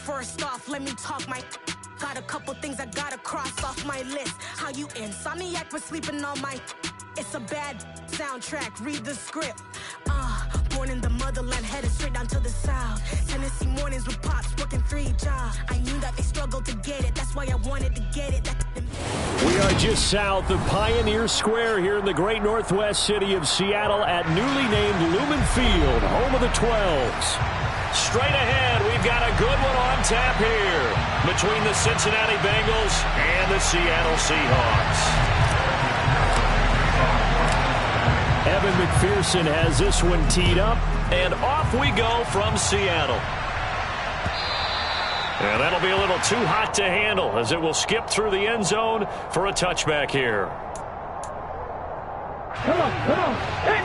First off, let me talk my. Got a couple things I gotta cross off my list. How you insomniac for sleeping on my. It's a bad soundtrack, read the script. Born in the motherland, headed straight down to the south. Tennessee mornings with pops, working 3 jobs. I knew that they struggled to get it, that's why I wanted to get it. We are just south of Pioneer Square here in the great northwest city of Seattle at newly named Lumen Field, home of the 12s. Straight ahead, we've got a good one on tap here between the Cincinnati Bengals and the Seattle Seahawks. Evan McPherson has this one teed up, and off we go from Seattle. And that'll be a little too hot to handle as it will skip through the end zone for a touchback here. Come on. Hey.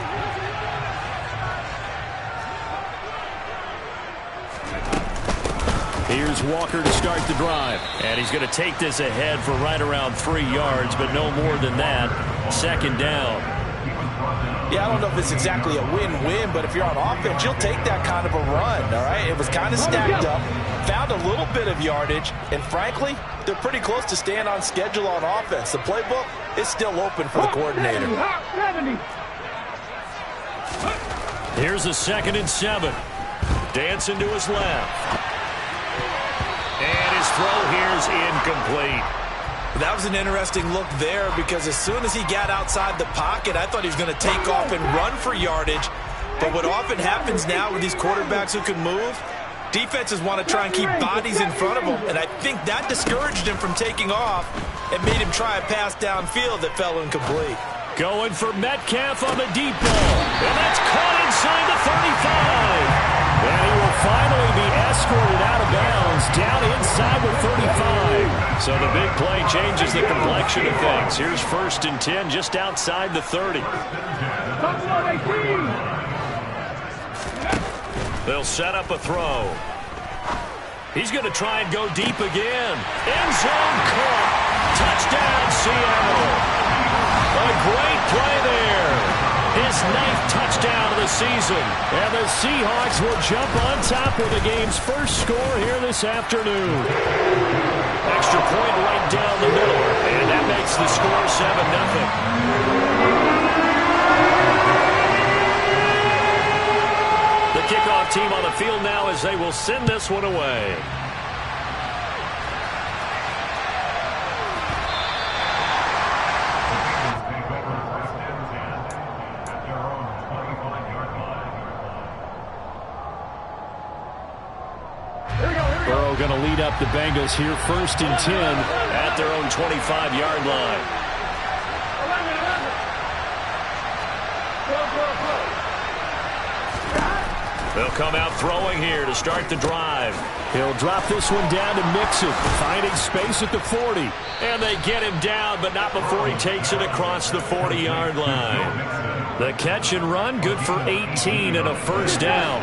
Here's Walker to start the drive. And he's going to take this ahead for right around 3 yards, but no more than that. Second down. Yeah, I don't know if it's exactly a win-win, but if you're on offense, you'll take that kind of a run, all right? It was kind of stacked up, found a little bit of yardage, and frankly, they're pretty close to staying on schedule on offense. The playbook is still open for the coordinator. Here's a 2nd and 7. Dancing to his left. And his throw here's incomplete. That was an interesting look there because as soon as he got outside the pocket, I thought he was going to take off and run for yardage. But what often happens now with these quarterbacks who can move, defenses want to try and keep bodies in front of them, and I think that discouraged him from taking off and made him try a pass downfield that fell incomplete. Going for Metcalf on the deep ball, and that's caught inside the 35. And he will finally be escorted out of bounds down inside the 35. So the big play changes the complexion of things. Here's 1st and 10 just outside the 30. They'll set up a throw. He's going to try and go deep again. End zone caught. Touchdown, Seattle. A great play there. His 9th touchdown of the season. And the Seahawks will jump on top with the game's first score here this afternoon. Extra point right down the middle. And that makes the score 7-0. The kickoff team on the field now as they will send this one away. Burrow going to lead up the Bengals here 1st and 10 at their own 25-yard line. They'll come out throwing here to start the drive. He'll drop this one down to Mixon, finding space at the 40. And they get him down, but not before he takes it across the 40-yard line. The catch and run, good for 18 and a 1st down.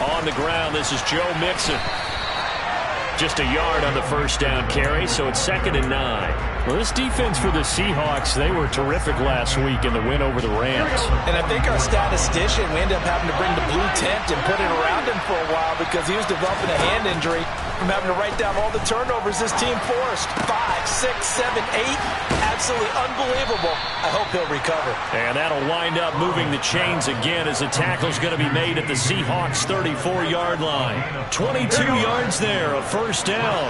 On the ground, this is Joe Mixon. Just a yard on the 1st down carry, so it's 2nd and 9. Well, this defense for the Seahawks, they were terrific last week in the win over the Rams. And I think our statistician, we ended up having to bring the blue tent and put it around him for a while because he was developing a hand injury from having to write down all the turnovers this team forced. 5, 6, 7, 8. Absolutely unbelievable. I hope he'll recover. And that'll wind up moving the chains again as the tackle's going to be made at the Seahawks' 34-yard line. 22 yards there, a 1st down.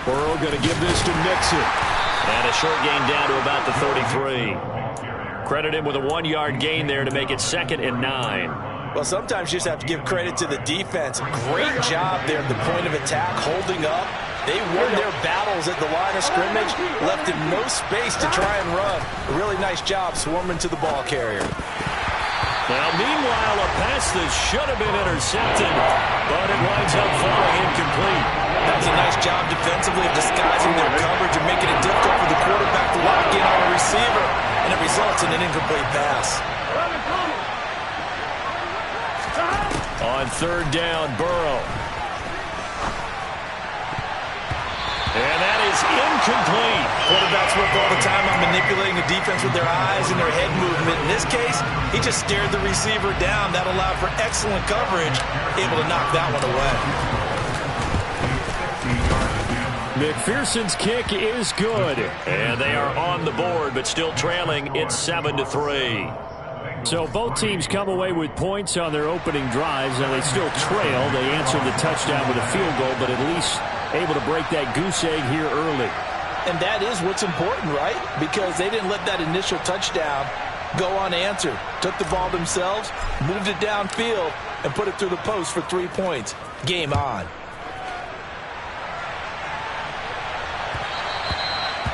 Burrow going to give this to Mixon. And a short gain down to about the 33. Credit him with a 1-yard gain there to make it 2nd and 9. Well, sometimes you just have to give credit to the defense. Great job there at the point of attack, holding up. They won their battles at the line of scrimmage, left him no space to try and run. A really nice job swarming to the ball carrier. Now, meanwhile, a pass that should have been intercepted, but it winds up falling incomplete. That's a nice job defensively of disguising their coverage and making it difficult for the quarterback to lock in on a receiver, and it results in an incomplete pass. On 3rd down, Burrow. And that is incomplete. Quarterbacks work all the time on manipulating the defense with their eyes and their head movement. In this case, he just stared the receiver down. That allowed for excellent coverage, able to knock that one away. McPherson's kick is good. And they are on the board, but still trailing. It's 7-3. So both teams come away with points on their opening drives, and they still trail. They answered the touchdown with a field goal, but at least able to break that goose egg here early. And that is what's important, right? Because they didn't let that initial touchdown go unanswered. Took the ball themselves, moved it downfield, and put it through the post for 3 points. Game on.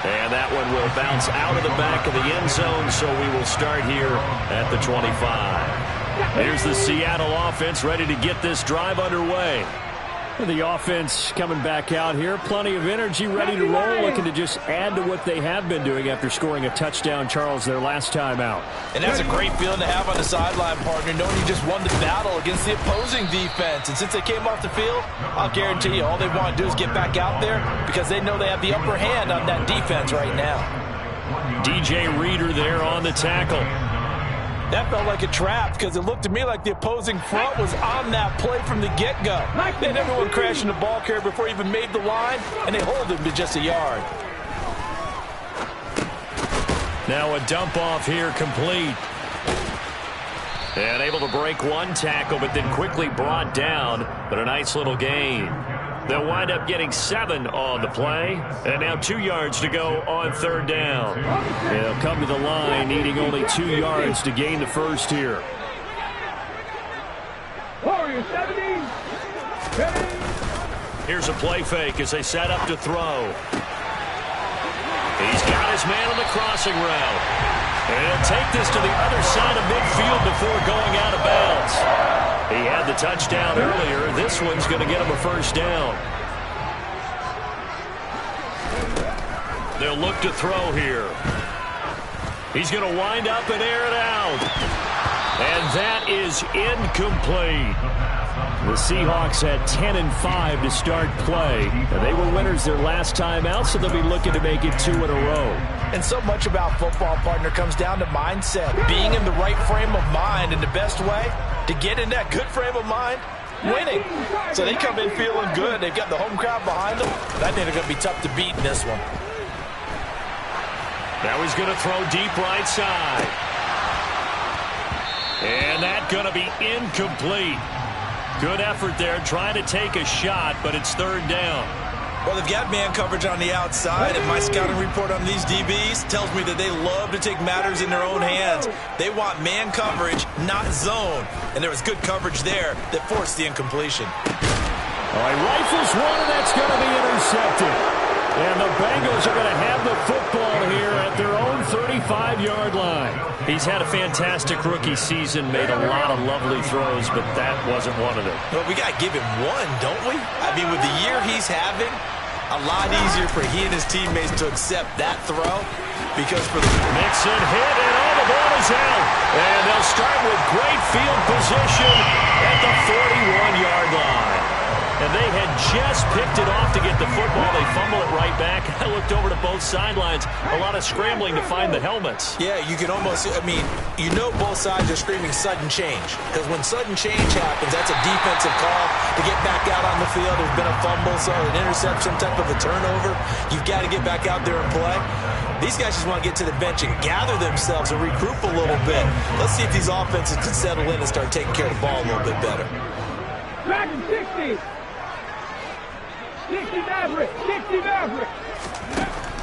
And that one will bounce out of the back of the end zone, so we will start here at the 25. Here's the Seattle offense ready to get this drive underway. The offense coming back out here. Plenty of energy, ready to roll, looking to just add to what they have been doing after scoring a touchdown, Charles, their last time out. And that's a great feeling to have on the sideline, partner, knowing you just won the battle against the opposing defense. And since they came off the field, I'll guarantee you all they want to do is get back out there because they know they have the upper hand on that defense right now. DJ Reader there on the tackle. That felt like a trap because it looked to me like the opposing front was on that play from the get-go. They had everyone crashing the ball carrier before he even made the line, and they hold him to just a yard. Now a dump off here complete. And able to break one tackle, but then quickly brought down. But a nice little gain. They'll wind up getting 7 on the play. And now 2 yards to go on third down. They'll come to the line, needing only 2 yards to gain the first here. Here's a play fake as they set up to throw. He's got his man on the crossing route. And he'll take this to the other side of midfield before going out of bounds. He had the touchdown earlier. This one's going to get him a first down. They'll look to throw here. He's going to wind up and air it out. And that is incomplete. The Seahawks had 10-5 to start play. And they were winners their last time out, so they'll be looking to make it 2 in a row. And so much about football, partner, comes down to mindset. Being in the right frame of mind, and the best way to get in that good frame of mind, winning. So they come in feeling good. They've got the home crowd behind them. I think they're going to be tough to beat in this one. Now he's going to throw deep right side. And that's going to be incomplete. Good effort there, trying to take a shot, but it's third down. Well, they've got man coverage on the outside, and my scouting report on these DBs tells me that they love to take matters in their own hands. They want man coverage, not zone. And there was good coverage there that forced the incompletion. All right, rifles one, and that's going to be intercepted. And the Bengals are going to have the football here at their own 35-yard line. He's had a fantastic rookie season, made a lot of lovely throws, but that wasn't one of them. Well, we got to give him one, don't we? I mean, with the year he's having, a lot easier for he and his teammates to accept that throw because for the Mixon hit, and all the ball is out. And they'll start with great field position at the 41-yard line. And they had just picked it off to get the football. They fumble it right back. I looked over to both sidelines. A lot of scrambling to find the helmets. Yeah, you can almost, I mean, you know both sides are screaming sudden change. Because when sudden change happens, that's a defensive call to get back out on the field. There's been a fumble, so an interception, type of a turnover. You've got to get back out there and play. These guys just want to get to the bench and gather themselves and regroup a little bit. Let's see if these offenses can settle in and start taking care of the ball a little bit better. Back in 60. 60 Maverick. 60 Maverick.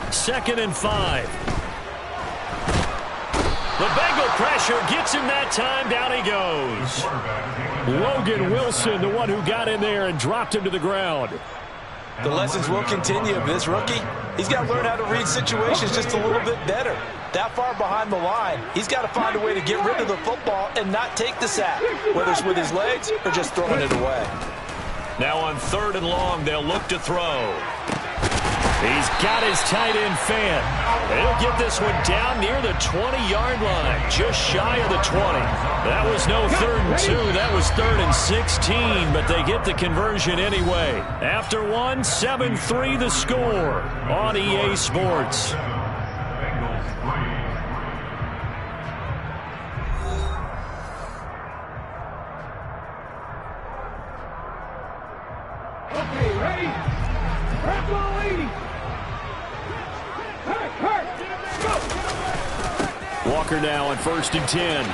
2nd and 5. The Bengal pressure gets him that time. Down he goes. Logan Wilson, the one who got in there and dropped him to the ground. The lessons will continue of this rookie. He's got to learn how to read situations just a little bit better. That far behind the line, he's got to find a way to get rid of the football and not take the sack, whether it's with his legs or just throwing it away. Now on 3rd and long, they'll look to throw. He's got his tight end fan. He'll get this one down near the 20-yard line, just shy of the 20. That was no 3rd and 2. That was 3rd and 16, but they get the conversion anyway. After one, 7-3 the score on EA Sports. Okay, ready? Press on, lady. Hurt. Go. Walker now on 1st and 10.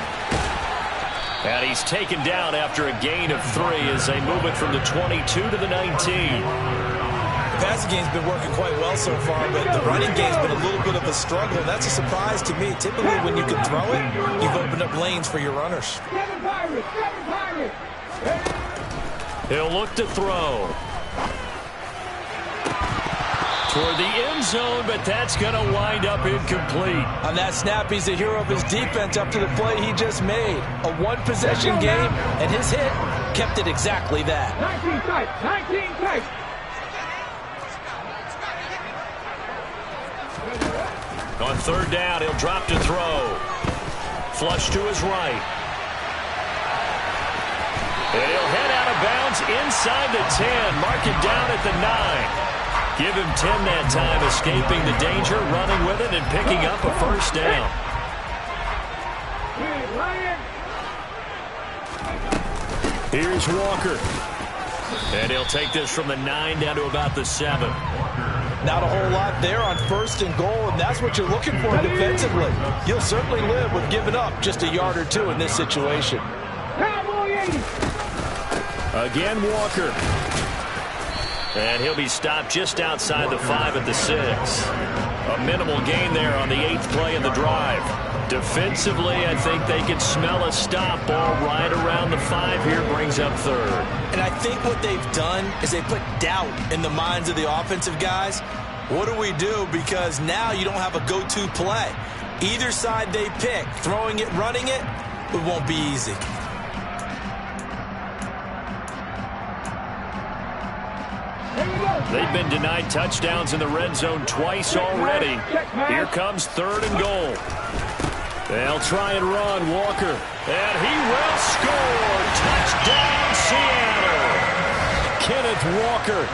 And he's taken down after a gain of 3 as they move it from the 22 to the 19. The passing game's been working quite well so far, but the running game's been a little bit of a struggle. That's a surprise to me. Typically, when you can throw it, you've opened up lanes for your runners. Seven Pirates. He'll look to throw. Toward the end zone, but that's going to wind up incomplete. On that snap, he's the hero of his defense up to the play he just made. A one-possession game, and his hit kept it exactly that. 19 tight. On 3rd down, he'll drop to throw. Flush to his right. And he'll head out of bounds inside the 10. Mark it down at the 9. Give him 10 that time, escaping the danger, running with it, and picking up a 1st down. Here's Walker. And he'll take this from the 9 down to about the 7. Not a whole lot there on 1st and goal, and that's what you're looking for defensively. You'll certainly live with giving up just a yard or 2 in this situation. Again, Walker. And he'll be stopped just outside the 5 at the 6. A minimal gain there on the 8th play of the drive. Defensively, I think they can smell a stop. Ball right around the 5 here, brings up 3rd. And I think what they've done is they put doubt in the minds of the offensive guys. What do we do? Because now you don't have a go-to play. Either side they pick, throwing it, running it, it won't be easy. They've been denied touchdowns in the red zone twice already. Here comes 3rd and goal. They'll try and run, Walker. And he will score. Touchdown, Seattle. Kenneth Walker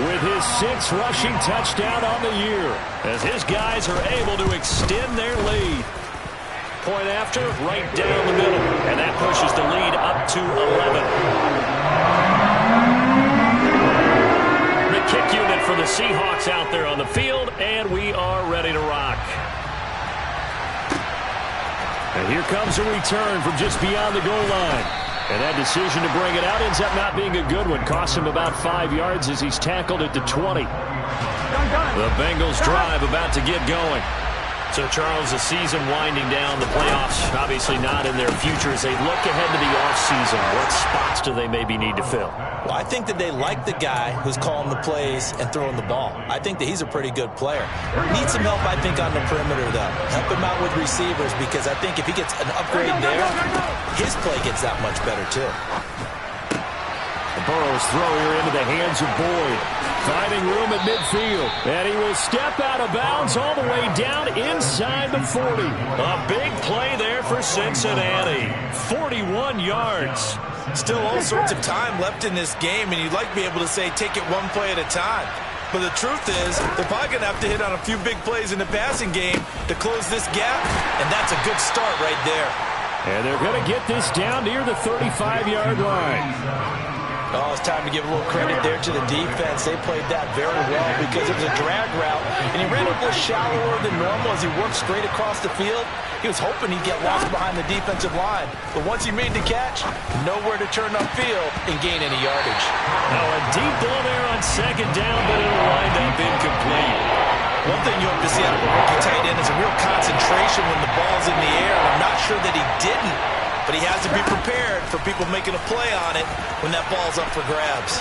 with his 6th rushing touchdown on the year, as his guys are able to extend their lead. Point after, right down the middle. And that pushes the lead up to 11. Kick unit for the Seahawks out there on the field, and we are ready to rock. And here comes a return from just beyond the goal line. And that decision to bring it out ends up not being a good one. Costs him about 5 yards as he's tackled at the 20. The Bengals drive about to get going. So, Charles, the season winding down, the playoffs obviously not in their future. As they look ahead to the offseason, what spots do they maybe need to fill? Well, I think that they like the guy who's calling the plays and throwing the ball. I think that he's a pretty good player. Needs some help, I think, on the perimeter, though. Help him out with receivers, because I think if he gets an upgrade there, his play gets that much better, too. Burrow's throw here into the hands of Boyd. Finding room at midfield. And he will step out of bounds all the way down inside the 40. A big play there for Cincinnati. 41 yards. Still all sorts of time left in this game, and you'd like to be able to say take it one play at a time. But the truth is, they're probably going to have to hit on a few big plays in the passing game to close this gap, and that's a good start right there. And they're going to get this down near the 35-yard line. Oh, it's time to give a little credit there to the defense. They played that very well because it was a drag route, and he ran a little shallower than normal as he worked straight across the field. He was hoping he'd get lost behind the defensive line, but once he made the catch, nowhere to turn upfield and gain any yardage. Now a deep ball there on 2nd down, but it'll wind up incomplete. One thing you hope to see out of a rookie tight end is a real concentration when the ball's in the air. I'm not sure that he didn't, but he has to be prepared for people making a play on it when that ball's up for grabs.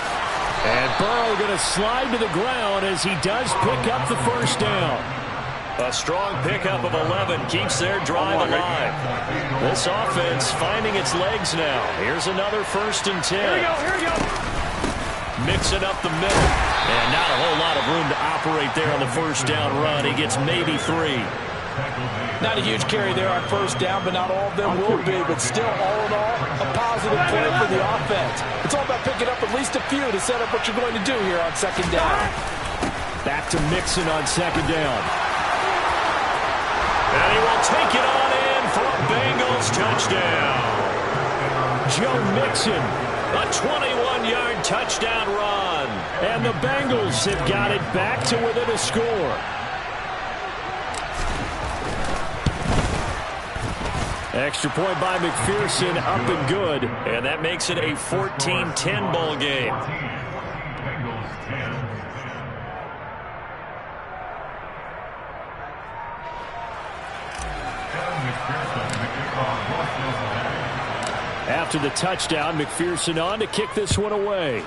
And Burrow going to slide to the ground as he does pick up the 1st down. A strong pickup of 11 keeps their drive alive. This offense finding its legs now. Here's another 1st and 10. Here we go. mixing up the middle. And not a whole lot of room to operate there on the first down run. He gets maybe 3. Not a huge carry there on first down, but not all of them will be. But still, all in all, a positive play for the offense. It's all about picking up at least a few to set up what you're going to do here on second down. Back to Mixon on second down. And he will take it on in for a Bengals touchdown. Joe Mixon, a 21-yard touchdown run. And the Bengals have got it back to within a score. Extra point by McPherson, up and good. And that makes it a 14-10 ball game. After the touchdown, McPherson on to kick this one away.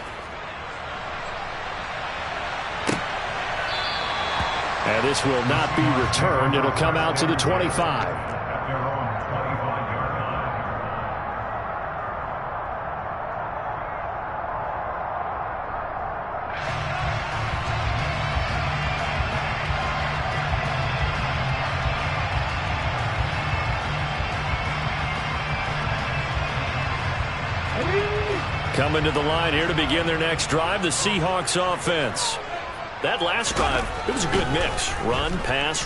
And this will not be returned. It'll come out to the 25. Coming to the line here to begin their next drive, the Seahawks offense. That last drive, it was a good mix. Run, pass,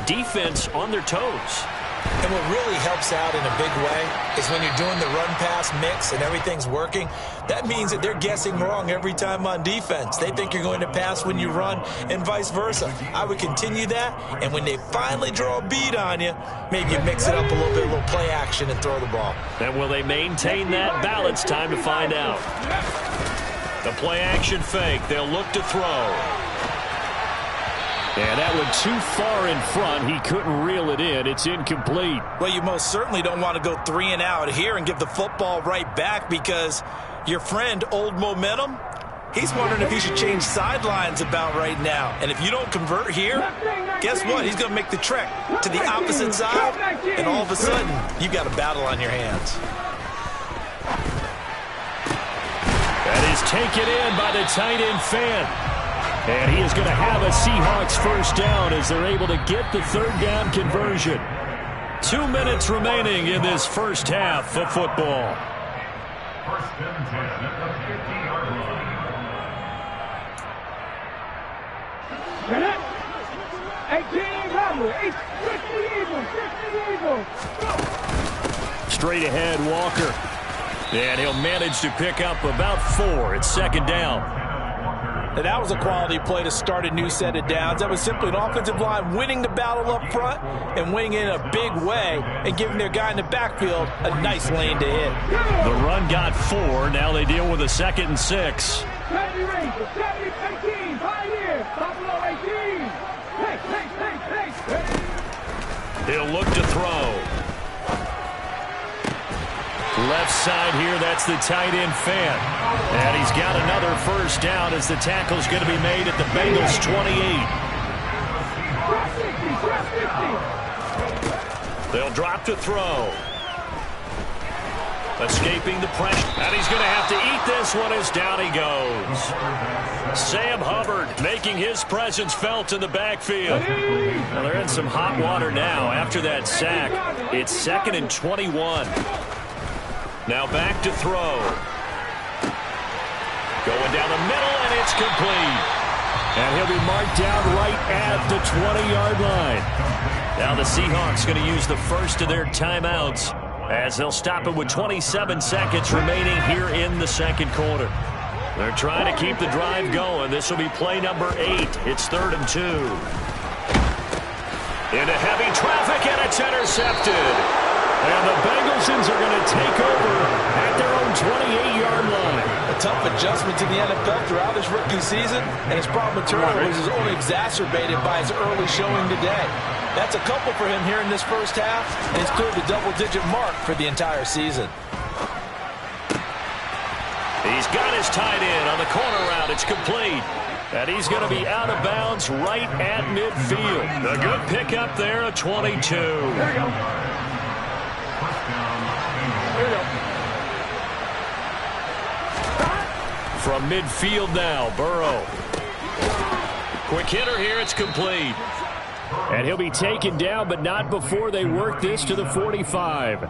defense on their toes. And what really helps out in a big way is when you're doing the run-pass mix and everything's working, that means that they're guessing wrong every time on defense. They think you're going to pass when you run and vice versa. I would continue that, and when they finally draw a beat on you, maybe you mix it up a little bit, a little play action and throw the ball. And will they maintain that balance? Time to find out. The play action fake. They'll look to throw. And that one too far in front. He couldn't reel it in. It's incomplete. Well, you most certainly don't want to go 3 and out here and give the football right back because your friend, Old Momentum, he's wondering if he should change sidelines about right now. And if you don't convert here, guess what? He's going to make the trek to the opposite side, and all of a sudden, you've got a battle on your hands. That is taken in by the tight end fan. And he is going to have a Seahawks first down as they're able to get the third down conversion. 2 minutes remaining in this first half of football. First and 10 at the 50-yard line. 18 Straight ahead, Walker. And he'll manage to pick up about 4. It's second down. And that was a quality play to start a new set of downs. That was simply an offensive line winning the battle up front and winning it in a big way and giving their guy in the backfield a nice lane to hit. The run got 4. Now they deal with a 2nd and 6. He'll look to throw. Left side here, that's the tight end fan. And he's got another first down as the tackle's going to be made at the Bengals 28. They'll drop to throw. Escaping the pressure. And he's going to have to eat this one as down he goes. Sam Hubbard making his presence felt in the backfield. Well, they're in some hot water now after that sack. It's 2nd and 21. Now back to throw. Going down the middle, and it's complete. And he'll be marked down right at the 20-yard line. Now the Seahawks going to use the first of their timeouts as they'll stop it with 27 seconds remaining here in the second quarter. They're trying to keep the drive going. This will be play number 8. It's 3rd and 2. Into heavy traffic, and it's intercepted. And the Bengals are going to take over at their own 28-yard line. A tough adjustment to the NFL throughout his rookie season, and his problem with turnovers is only exacerbated by his early showing today. That's a couple for him here in this first half, and he's cleared the double-digit mark for the entire season. He's got his tight end on the corner route. It's complete. And he's going to be out of bounds right at midfield. A good pickup there, a 22. There you go. From midfield now, Burrow. Quick hitter here, it's complete. And he'll be taken down, but not before they work this to the 45. A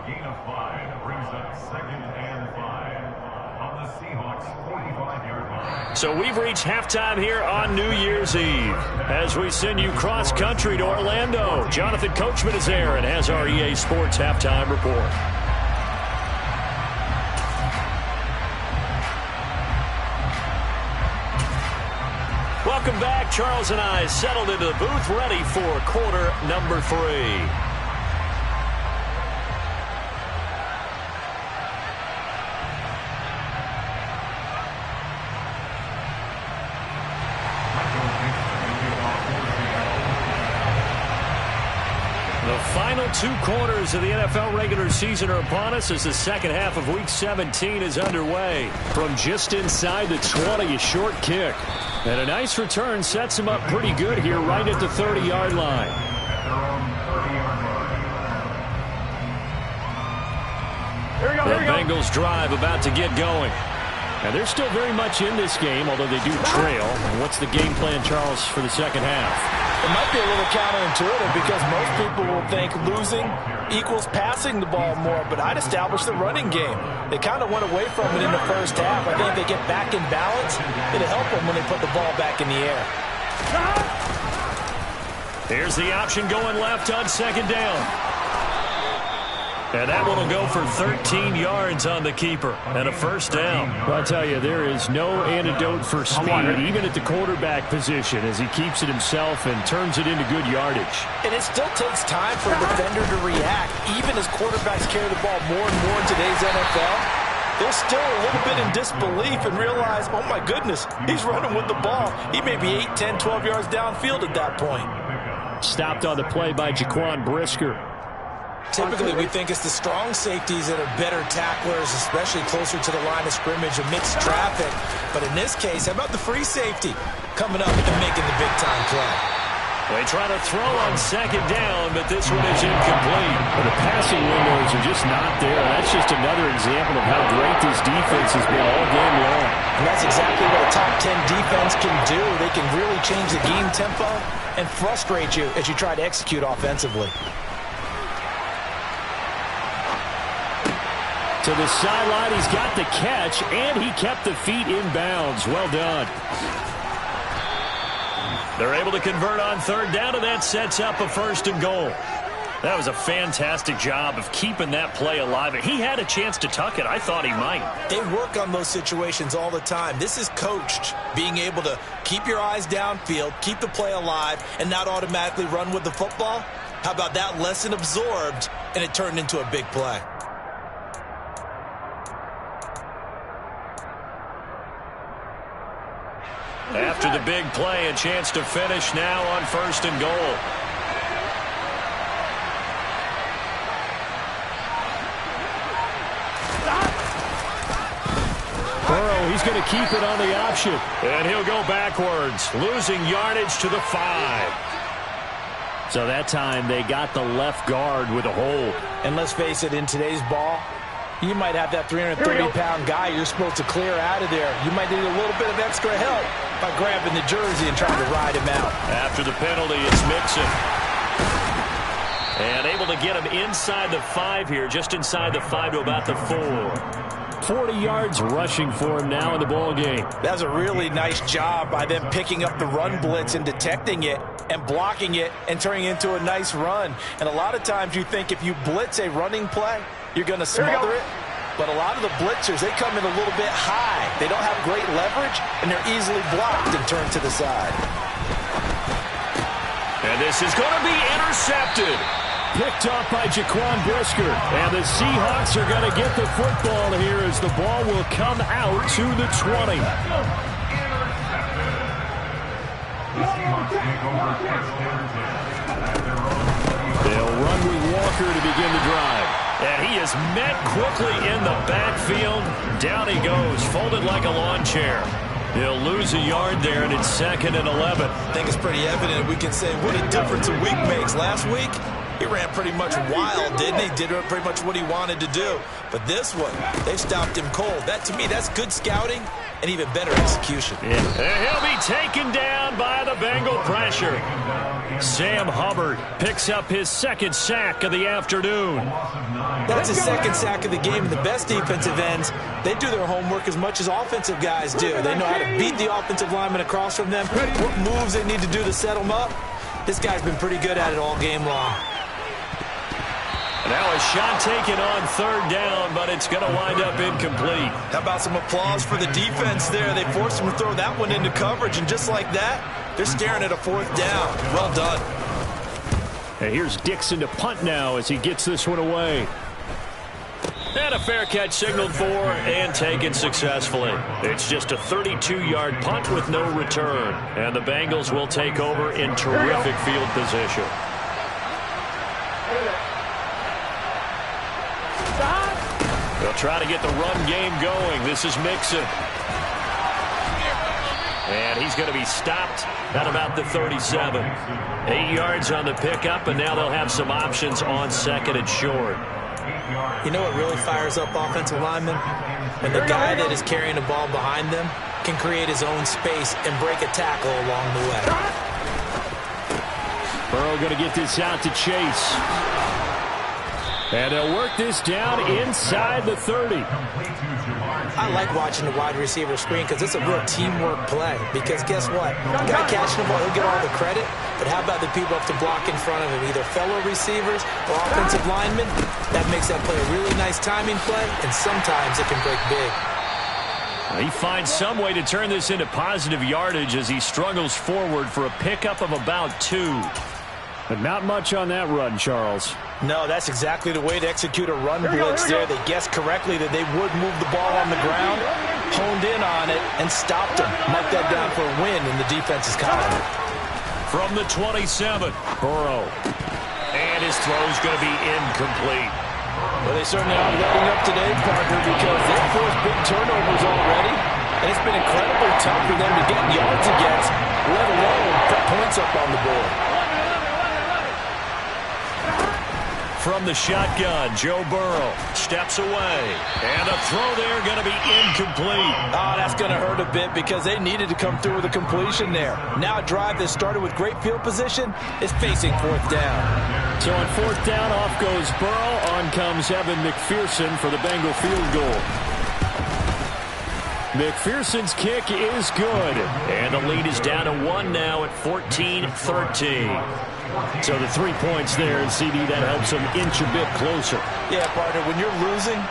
gain of 5 brings up 2nd and 5 on the Seahawks 45-yard line. So we've reached halftime here on New Year's Eve. As we send you cross-country to Orlando, Jonathan Coachman is there and has our EA Sports halftime report. Welcome back. Charles and I settled into the booth, ready for quarter number 3. The final 2 quarters of the NFL regular season are upon us as the second half of Week 17 is underway. From just inside the 20, a short kick. And a nice return sets him up pretty good here right at the 30-yard line. The Bengals drive about to get going. And they're still very much in this game, although they do trail. What's the game plan, Charles, for the second half? It might be a little counterintuitive because most people will think losing equals passing the ball more, but I'd establish the running game. They kind of went away from it in the first half. I think if they get back in balance, it'll help them when they put the ball back in the air. Here's the option going left on second down. And that one will go for 13 yards on the keeper and a first down. Well, I'll tell you, there is no antidote for speed, even at the quarterback position, as he keeps it himself and turns it into good yardage. And it still takes time for a defender to react. Even as quarterbacks carry the ball more and more in today's NFL, they're still a little bit in disbelief and realize, oh, my goodness, he's running with the ball. He may be 8, 10, 12 yards downfield at that point. Stopped on the play by Jaquan Brisker. Typically, we think it's the strong safeties that are better tacklers, especially closer to the line of scrimmage amidst traffic. But in this case, how about the free safety coming up and making the big-time play? They try to throw on second down, but this one is incomplete. But the passing windows are just not there. That's just another example of how great this defense has been all game long. And that's exactly what a top 10 defense can do. They can really change the game tempo and frustrate you as you try to execute offensively. To the sideline, he's got the catch, and he kept the feet in bounds. Well done. They're able to convert on third down, and that sets up a 1st and goal. That was a fantastic job of keeping that play alive. He had a chance to tuck it. I thought he might. They work on those situations all the time. This is coached, being able to keep your eyes downfield, keep the play alive, and not automatically run with the football. How about that lesson absorbed, and it turned into a big play? After the big play, a chance to finish now on 1st and goal. Burrow, he's going to keep it on the option. And he'll go backwards, losing yardage to the 5. So that time they got the left guard with a hold. And let's face it, in today's ball, you might have that 330-pound guy you're supposed to clear out of there. You might need a little bit of extra help by grabbing the jersey and trying to ride him out. After the penalty, it's Mixon. And able to get him inside the 5 here, just inside the 5 to about the 4. 40 yards rushing for him now in the ball game. That was a really nice job by them picking up the run blitz and detecting it and blocking it and turning it into a nice run. And a lot of times you think if you blitz a running play, you're going to smother it. But a lot of the blitzers, they come in a little bit high. They don't have great leverage, and they're easily blocked and turned to the side. And this is going to be intercepted. Picked off by Jaquan Brisker. And the Seahawks are going to get the football here as the ball will come out to the 20. They'll run with Walker to begin the drive. And he is met quickly in the backfield. Down he goes, folded like a lawn chair. He'll lose a yard there, and it's 2nd and 11. I think it's pretty evident. We can say what a difference a week makes. Last week, He ran pretty much wild, didn't he? Did pretty much what he wanted to do. But this one, they stopped him cold. That, to me, that's good scouting and even better execution. Yeah. He'll be taken down by the Bengal pressure. Sam Hubbard picks up his second sack of the afternoon. That's his second sack of the game. The best defensive ends, they do their homework as much as offensive guys do. They know how to beat the offensive lineman across from them, what moves they need to do to set them up. This guy's been pretty good at it all game long. Now a shot taken on third down, but it's going to wind up incomplete. How about some applause for the defense there? They forced him to throw that one into coverage, and just like that, they're staring at a fourth down. Well done. And here's Dixon to punt now as he gets this one away. And a fair catch signaled for and taken successfully. It's just a 32-yard punt with no return. And the Bengals will take over in terrific field position. They'll try to get the run game going. This is Mixon. And he's going to be stopped at about the 37. 8 yards on the pickup, and now they'll have some options on second and short. You know what really fires up offensive linemen? When the guy that is carrying the ball behind them can create his own space and break a tackle along the way. Burrow going to get this out to Chase. And they'll work this down inside the 30. I like watching the wide receiver screen because it's a real teamwork play. Because guess what? The guy catching the ball, he'll get all the credit. But how about the people up to block in front of him? Either fellow receivers or offensive linemen. That makes that play a really nice timing play. And sometimes it can break big. He finds some way to turn this into positive yardage as he struggles forward for a pickup of about 2. But not much on that run, Charles. No, that's exactly the way to execute a run blitz there. They guessed correctly that they would move the ball on the ground, honed in on it, and stopped them. Mark that down for a win in the defense's column. From the 27, Burrow. And his throw's going to be incomplete. Well, they certainly aren't letting up today, partner, because they've forced big turnovers already. And it's been incredibly tough for them to get yards against, let alone put points up on the board. From the shotgun, Joe Burrow steps away. And a throw there going to be incomplete. Oh, that's going to hurt a bit because they needed to come through with a completion there. Now a drive that started with great field position is facing fourth down. So on fourth down, off goes Burrow. On comes Evan McPherson for the Bengal field goal. McPherson's kick is good. And the lead is down to 1 now at 14-13. So the 3 points there, and CD, that helps them inch a bit closer. Yeah, partner, when you're losing,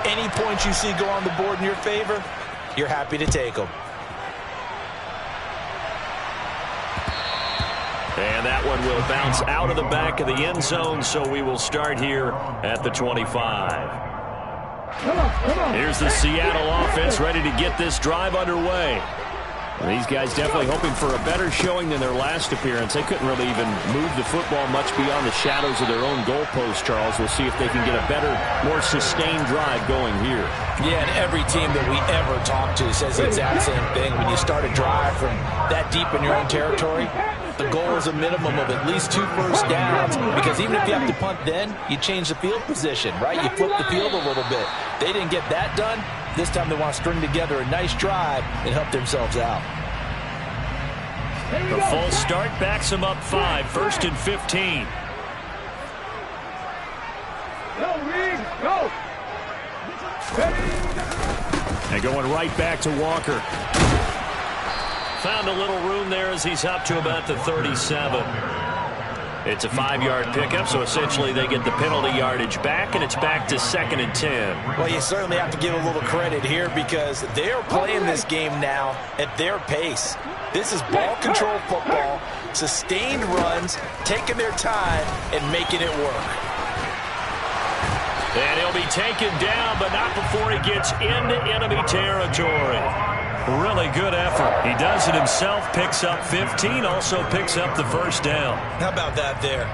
any points you see go on the board in your favor, you're happy to take them. And that one will bounce out of the back of the end zone, so we will start here at the 25. Here's the Seattle offense ready to get this drive underway. These guys definitely hoping for a better showing than their last appearance. They couldn't really even move the football much beyond the shadows of their own goalpost, Charles. We'll see if they can get a better, more sustained drive going here. Yeah, and every team that we ever talk to says the exact same thing. When you start a drive from that deep in your own territory, the goal is a minimum of at least 2 first downs, because even if you have to punt then, you change the field position, right? You flip the field a little bit. They didn't get that done. This time they want to string together a nice drive and help themselves out. The full start backs them up 5, 1st and 15. And going right back to Walker. Found a little room there as he's up to about the 37. It's a 5-yard pickup, so essentially they get the penalty yardage back, and it's back to 2nd and 10. Well, you certainly have to give a little credit here because they are playing this game now at their pace. This is ball control football, sustained runs, taking their time, and making it work. And he'll be taken down, but not before he gets into enemy territory. Really good effort. He does it himself, picks up 15, also picks up the first down. How about that there?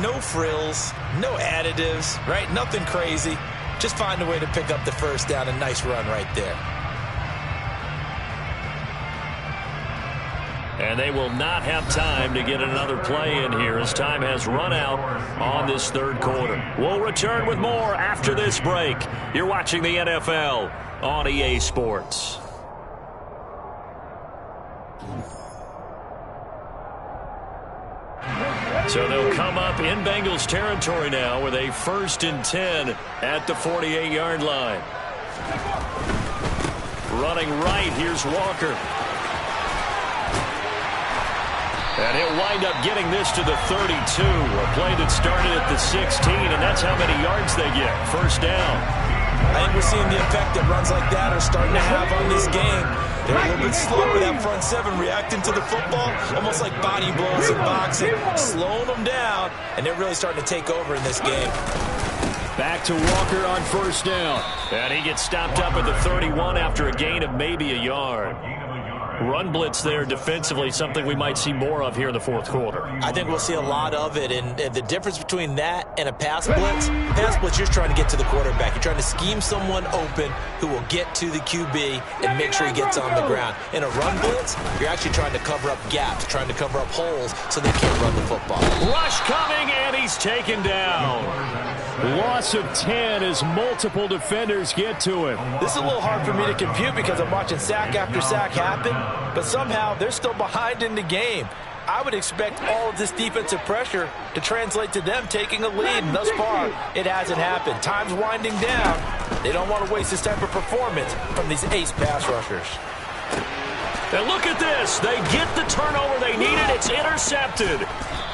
No frills, no additives, right? Nothing crazy. Just find a way to pick up the first down. A nice run right there. And they will not have time to get another play in here as time has run out on this third quarter. We'll return with more after this break. You're watching the NFL on EA Sports. So they'll come up in Bengals territory now with a 1st and 10 at the 48-yard line. Running right, here's Walker. And he'll wind up getting this to the 32. A play that started at the 16, and that's how many yards they get. 1st down. I think we're seeing the effect that runs like that are starting to have on this game. They're a little bit slower, that front seven, reacting to the football, almost like body blows in boxing, slowing them down, and they're really starting to take over in this game. Back to Walker on 1st down. And he gets stopped up at the 31 after a gain of maybe a yard. Run blitz there defensively, something we might see more of here in the 4th quarter. I think we'll see a lot of it, and the difference between that and a pass blitz, you're trying to get to the quarterback. You're trying to scheme someone open who will get to the QB and make sure he gets on the ground. In a run blitz, you're actually trying to cover up gaps, trying to cover up holes so they can't run the football. Rush coming, and he's taken down. Loss of 10 as multiple defenders get to him. This is a little hard for me to compute because I'm watching sack after sack happen, but somehow they're still behind in the game. I would expect all of this defensive pressure to translate to them taking a lead, and thus far, it hasn't happened. Time's winding down. They don't want to waste this type of performance from these ace pass rushers. And look at this. They get the turnover they needed. It's intercepted.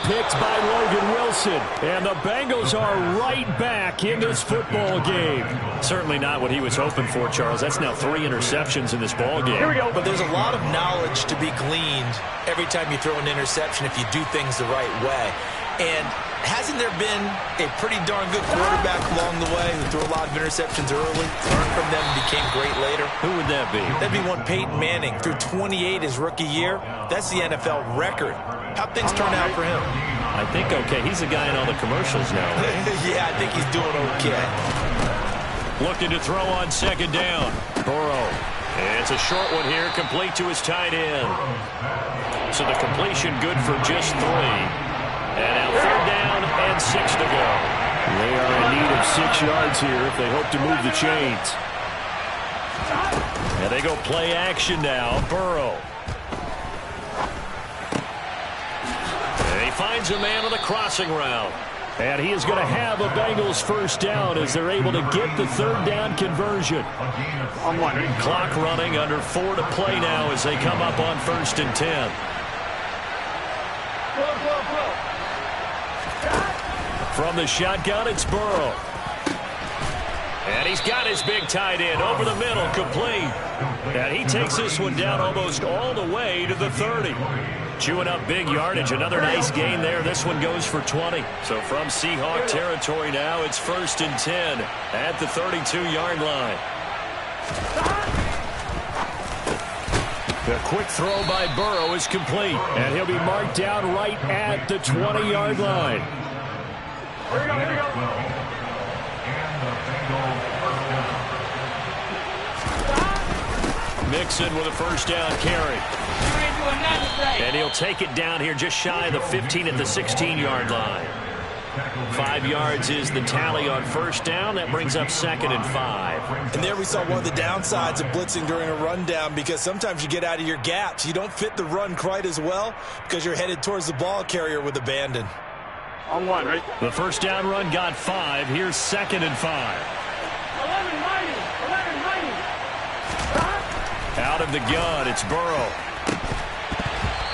Picked by Logan Wilson. And the Bengals are right back in this football game. Certainly not what he was hoping for, Charles. That's now 3 interceptions in this ball game. Here we go. But there's a lot of knowledge to be gleaned every time you throw an interception if you do things the right way. And hasn't there been a pretty darn good quarterback along the way who threw a lot of interceptions early, learned from them, and became great later? Who would that be? That'd be one Peyton Manning. Threw 28 his rookie year. That's the NFL record. How'd things turn out for him? I think okay. He's the guy in all the commercials now. Yeah, I think he's doing okay. Looking to throw on 2nd down. Burrow. It's a short one here, complete to his tight end. So the completion good for just 3. And now 3rd down and 6 to go. They are in need of 6 yards here if they hope to move the chains. And they go play action now. Burrow. And he finds a man on the crossing route. And he is going to have a Bengals 1st down as they're able to get the 3rd down conversion. Clock running, under 4 to play now as they come up on 1st and 10. From the shotgun, it's Burrow. And he's got his big tight end over the middle, complete. And he takes this one down almost all the way to the 30. Chewing up big yardage. Another nice gain there. This one goes for 20. So from Seahawk territory now, it's 1st and 10 at the 32-yard line. The quick throw by Burrow is complete. And he'll be marked down right at the 20-yard line. Here we go. Mixon with a 1st down carry. And he'll take it down here just shy of the 15 at the 16-yard line. 5 yards is the tally on 1st down. That brings up 2nd and 5. And there we saw one of the downsides of blitzing during a rundown, because sometimes you get out of your gaps. You don't fit the run quite as well because you're headed towards the ball carrier with abandon. On 1, right? The 1st down run got 5. Here's 2nd and 5. 11 mighty. Out of the gun, it's Burrow.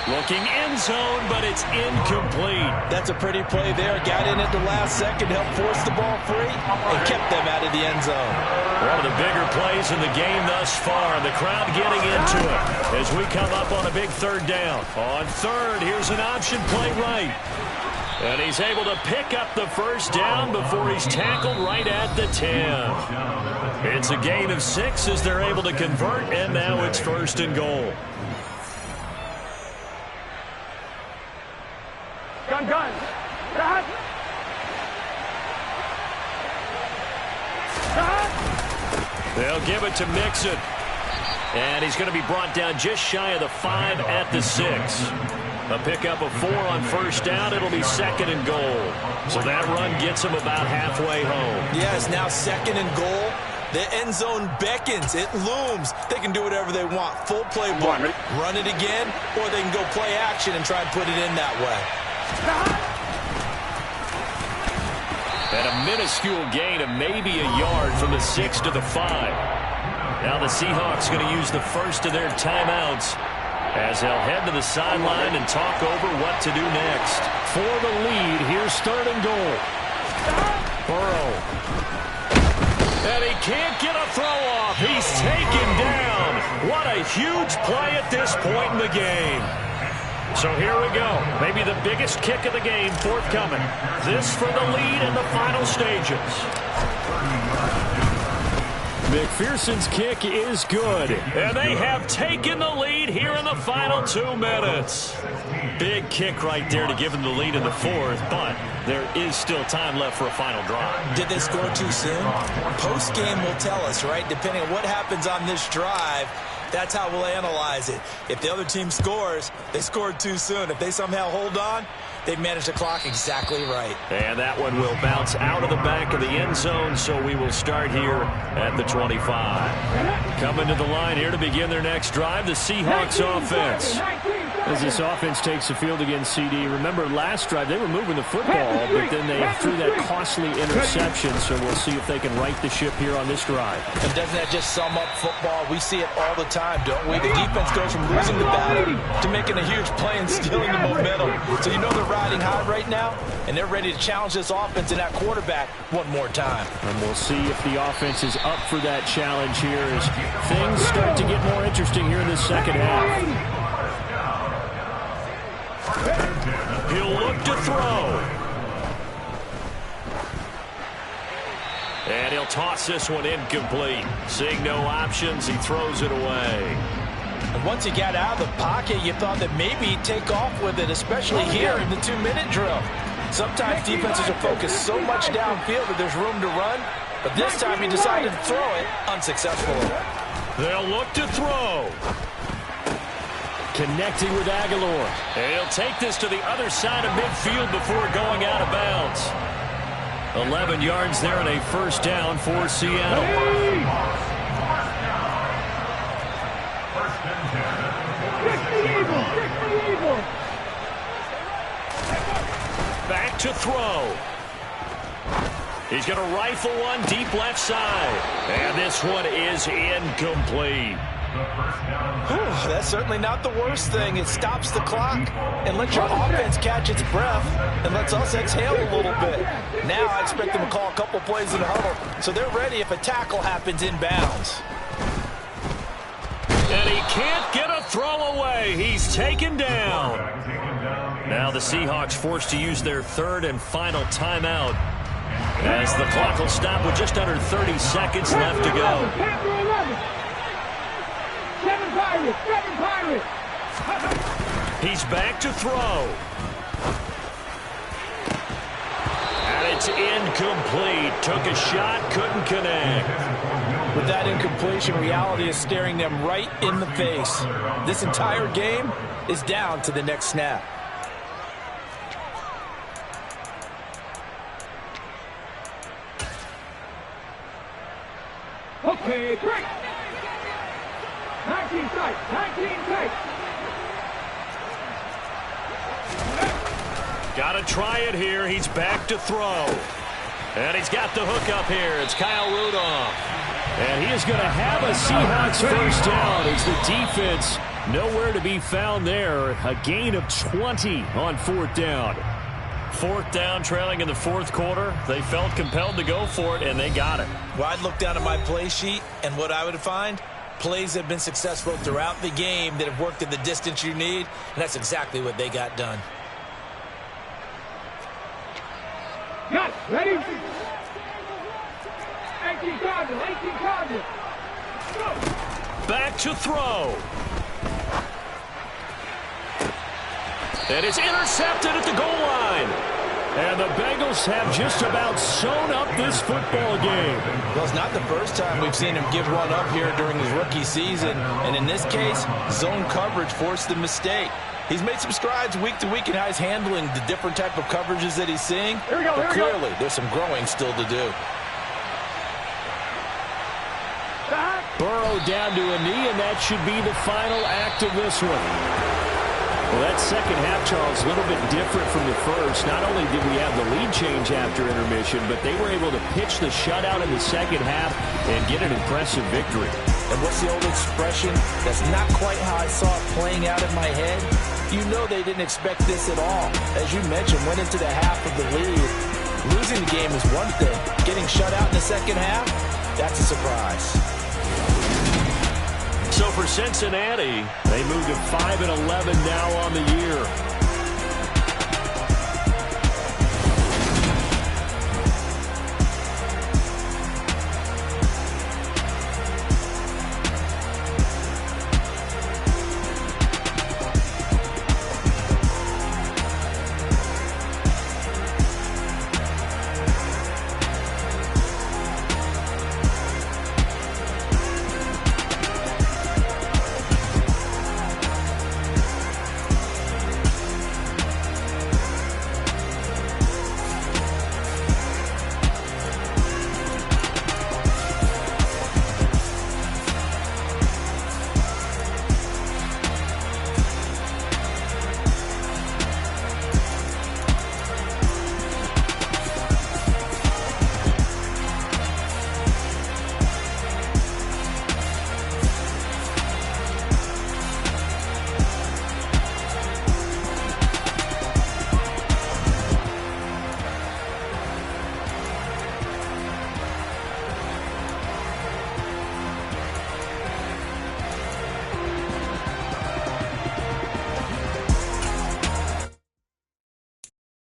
Looking end zone, but it's incomplete. That's a pretty play there. Got in at the last second, helped force the ball free, and kept them out of the end zone. One of the bigger plays in the game thus far. The crowd getting into it as we come up on a big 3rd down. On 3rd, here's an option play right. And he's able to pick up the 1st down before he's tackled right at the 10. It's a gain of 6 as they're able to convert, and now it's 1st and goal. Gun. They'll give it to Mixon. And he's going to be brought down just shy of the 5 at the 6. A pickup of 4 on first down. It'll be 2nd and goal. So that run gets him about halfway home. Yes, now 2nd and goal. The end zone beckons. It looms. They can do whatever they want. Full playbook. Run it again, or they can go play action and try and put it in that way. And a minuscule gain of maybe a yard from the 6 to the 5. Now the Seahawks going to use the first of their timeouts as they'll head to the sideline and talk over what to do next. For the lead, here's 3rd and goal. Burrow. And he can't get a throw off. He's taken down. What a huge play at this point in the game. So here we go. Maybe the biggest kick of the game forthcoming. This for the lead in the final stages. McPherson's kick is good. And they have taken the lead here in the final 2 minutes. Big kick right there to give them the lead in the 4th, but there is still time left for a final drive. Did they score too soon? Post-game will tell us, right? Depending on what happens on this drive, that's how we'll analyze it. If the other team scores, they scored too soon. If they somehow hold on, they've managed the clock exactly right. And that one will bounce out of the back of the end zone, so we will start here at the 25. Coming to the line here to begin their next drive, the Seahawks offense. As this offense takes the field against CD, remember last drive they were moving the football, but then they threw that costly interception, so we'll see if they can right the ship here on this drive. And doesn't that just sum up football? We see it all the time, don't we? The defense goes from losing the battle to making a huge play and stealing the momentum. So you know they're riding high right now, and they're ready to challenge this offense and that quarterback one more time. And we'll see if the offense is up for that challenge here as things start to get more interesting here in the second half. He'll look to throw. And he'll toss this one incomplete. Seeing no options, he throws it away. And once he got out of the pocket, you thought that maybe he'd take off with it, especially here in the 2-minute drill. Sometimes defenses are focused so much downfield that there's room to run, but this time he decided to throw it unsuccessfully. They'll look to throw. Connecting with Aguilar. And he'll take this to the other side of midfield before going out of bounds. 11 yards there and a first down for Seattle. Back to throw. He's going to rifle one deep left side. And this one is incomplete. Whew, that's certainly not the worst thing. It stops the clock and lets your offense catch its breath and lets us exhale a little bit. Now I expect them to call a couple plays in the huddle so they're ready if a tackle happens inbounds. And he can't get a throw away. He's taken down. Now the Seahawks forced to use their 3rd and final timeout as the clock will stop with just under 30 seconds left to go. He's back to throw. And it's incomplete. Took a shot, couldn't connect. With that incompletion, reality is staring them right in the face. This entire game is down to the next snap. Okay, break. 19 tight, 19 tight. Got to try it here. He's back to throw. And he's got the hook up here. It's Kyle Rudolph. And he is going to have a Seahawks first down as the defense nowhere to be found there. A gain of 20 on 4th down. 4th down, trailing in the 4th quarter. They felt compelled to go for it, and they got it. Well, I'd look down at my play sheet, and what I would find, plays have been successful throughout the game that have worked at the distance you need, and that's exactly what they got done. Got it. Ready? 18 Cardinals, 18 Cardinals. Back to throw. And it's intercepted at the goal line. And the Bengals have just about sewn up this football game. Well, it's not the first time we've seen him give one up here during his rookie season. And in this case, zone coverage forced the mistake. He's made some strides week to week in how he's handling the different type of coverages that he's seeing. But clearly, there's some growing still to do. Burrow down to a knee, and that should be the final act of this one. Well, that second half, Charles, a little bit different from the first. Not only did we have the lead change after intermission, but they were able to pitch the shutout in the second half and get an impressive victory. And what's the old expression? That's not quite how I saw it playing out in my head. You know they didn't expect this at all. As you mentioned, went into the half of the lead. Losing the game is one thing. Getting shut out in the second half, that's a surprise. So for Cincinnati, they move to 5-11 now on the year.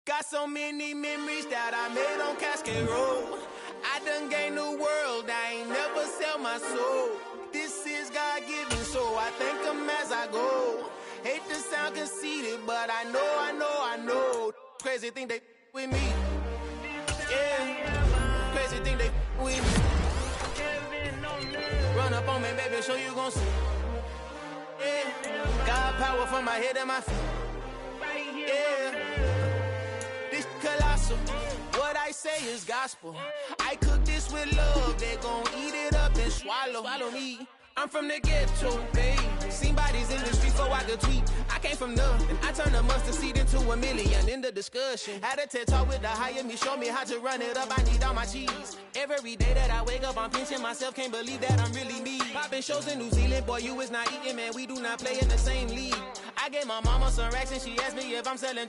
Got so many memories that I made on Cascade Road. I done gained the world, I ain't never sell my soul. This is God-given, so I thank him as I go. Hate to sound conceited, but I know. Crazy thing they with me. Yeah, crazy thing they with me. Run up on me, baby, show you gon' see. Yeah, got power from my head and my feet. Yeah. Colossal. What I say is gospel. I cook this with love. They gon' eat it up and swallow me. I'm from the ghetto, babe. Seen bodies in the streets so I could tweet. I came from nothing. I turned a mustard seed into a million in the discussion. Had a TED talk with the higher me, show me how to run it up. I need all my cheese. Every day that I wake up, I'm pinching myself. Can't believe that I'm really me. Popping shows in New Zealand, boy, you is not eating, man. We do not play in the same league. I gave my mama some racks and she asked me if I'm selling.